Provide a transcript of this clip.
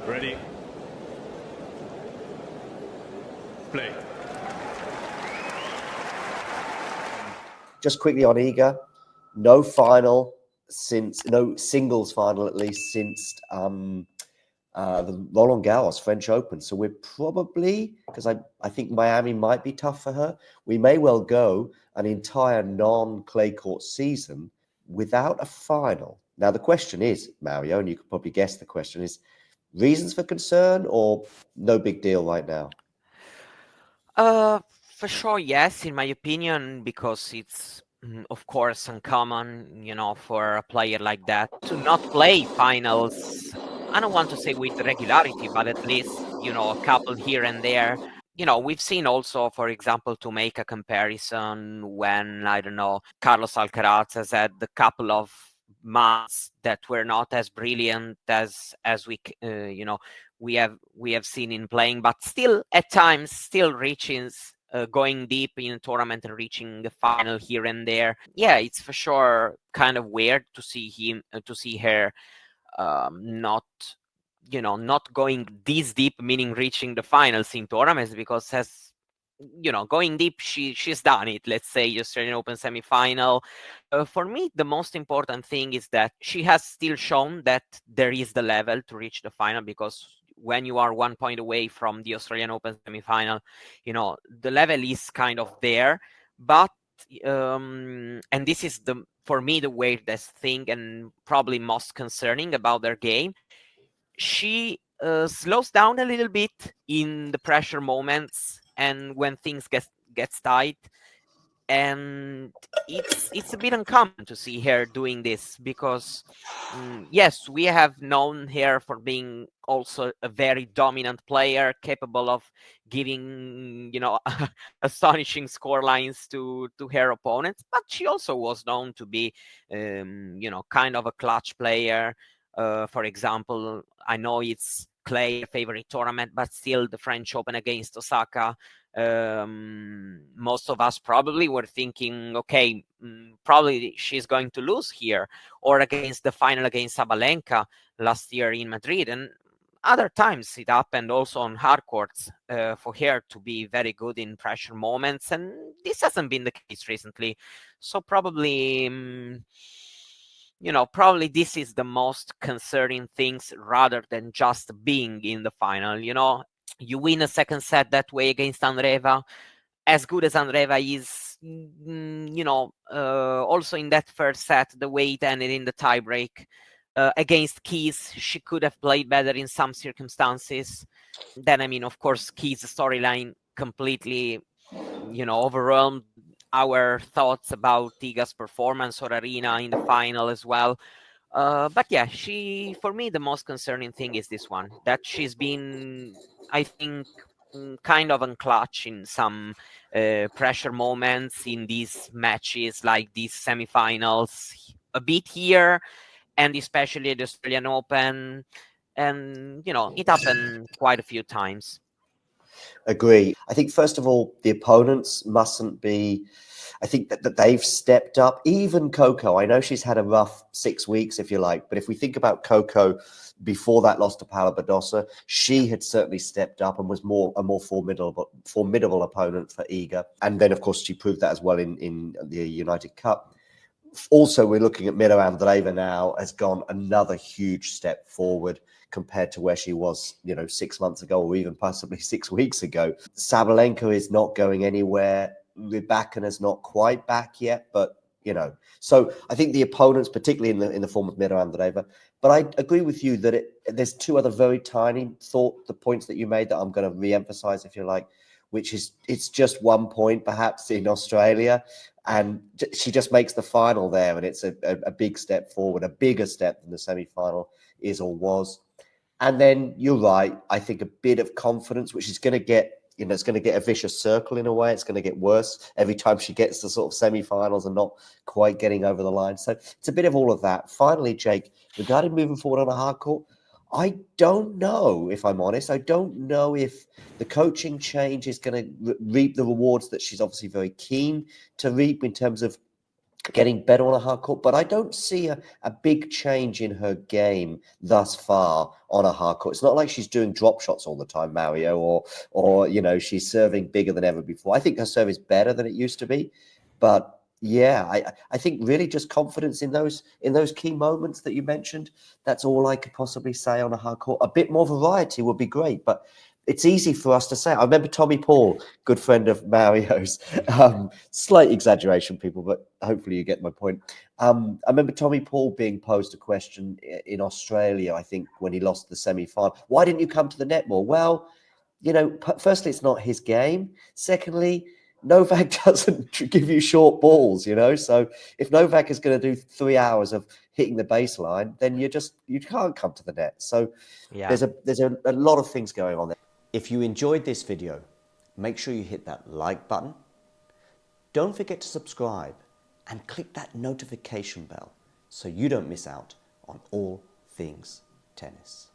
Ready. Play. Just quickly on Iga, no singles final at least since the Roland Garros French Open. So we're probably, because I think Miami might be tough for her, we may well go an entire non-clay court season without a final. Now the question is, Mario, and you could probably guess the question is, reasons for concern or no big deal right now? For sure, yes, in my opinion, because it's of course uncommon, for a player like that to not play finals. I don't want to say with regularity, but at least, a couple here and there. We've seen also, for example, to make a comparison when, I don't know, Carlos Alcaraz has had a couple of months that were not as brilliant as we have seen in playing, but still at times still reaching going deep in a tournament and reaching the final here and there. Yeah, it's for sure kind of weird to see her not going this deep, meaning reaching the finals in tournaments, because going deep, she's done it. Let's say Australian Open semi-final. For me, the most important thing is that she has still shown that there is the level to reach the final, because when you are 1 point away from the Australian Open semi-final, the level is kind of there. But and this is for me the weirdest thing and probably most concerning about their game. She slows down a little bit in the pressure moments and when things gets tight, and it's a bit uncommon to see her doing this, because yes, we have known her for being also a very dominant player, capable of giving astonishing score lines to her opponents, but she also was known to be kind of a clutch player. For example, I know it's Clay favorite tournament, but still the French Open against Osaka, most of us probably were thinking, okay, probably she's going to lose here, or against the final against Sabalenka last year in Madrid. And other times it happened also on hard courts for her to be very good in pressure moments, and this hasn't been the case recently. So probably probably this is the most concerning things, rather than just being in the final. You win a second set that way against Andreeva, as good as Andreeva is, also in that first set, the way it ended in the tiebreak against Keys, she could have played better in some circumstances. Then, I mean, of course, Keys' storyline completely, overwhelmed our thoughts about Tiga's performance or Arena in the final as well. But yeah, for me, the most concerning thing is this one, that she's been, I think, kind of unclutch in some pressure moments in these matches, like these semifinals, a bit here, and especially at the Australian Open. And, it happened quite a few times. Agree. I think, first of all, the opponents mustn't be. I think that they've stepped up. Even Coco, I know she's had a rough 6 weeks, if you like, but if we think about Coco before that loss to Paula Badosa, she had certainly stepped up and was a more formidable opponent for Iga. And then, of course, she proved that as well in the United Cup. Also, we're looking at Mira Andreeva now, has gone another huge step forward compared to where she was, 6 months ago, or even possibly 6 weeks ago. Sabalenka is not going anywhere. Rybakina's not quite back yet, but so I think the opponents, particularly in the form of Mira Andreeva. But I agree with you that there's two other very tiny the points that you made that I'm going to re-emphasize, if you like, which is it's just 1 point perhaps in Australia, and she just makes the final there, and it's a big step forward, a bigger step than the semi-final is or was. And then you're right, I think a bit of confidence, which is going to get, it's going to get a vicious circle in a way. It's going to get worse every time she gets to sort of semi-finals and not quite getting over the line. So it's a bit of all of that. Finally, Jake, regarding moving forward on a hard court, I don't know, if I'm honest. I don't know if the coaching change is going to reap the rewards that she's obviously very keen to reap in terms of getting better on a hard court, but I don't see a big change in her game thus far on a hard court. It's not like she's doing drop shots all the time, Mario, or you know, she's serving bigger than ever before. I think her serve is better than it used to be, but yeah, I think really just confidence in those key moments that you mentioned. That's all I could possibly say on a hard court. A bit more variety would be great, but it's easy for us to say. I remember Tommy Paul, good friend of Mario's, slight exaggeration, people, but hopefully you get my point. I remember Tommy Paul being posed a question in Australia, I think, when he lost the semi-final. Why didn't you come to the net more? Well, you know, firstly, it's not his game. Secondly, Novak doesn't give you short balls, you know. So if Novak is going to do 3 hours of hitting the baseline, then you can't come to the net. So Yeah. there's a lot of things going on there. If you enjoyed this video, make sure you hit that like button. Don't forget to subscribe and click that notification bell so you don't miss out on all things tennis.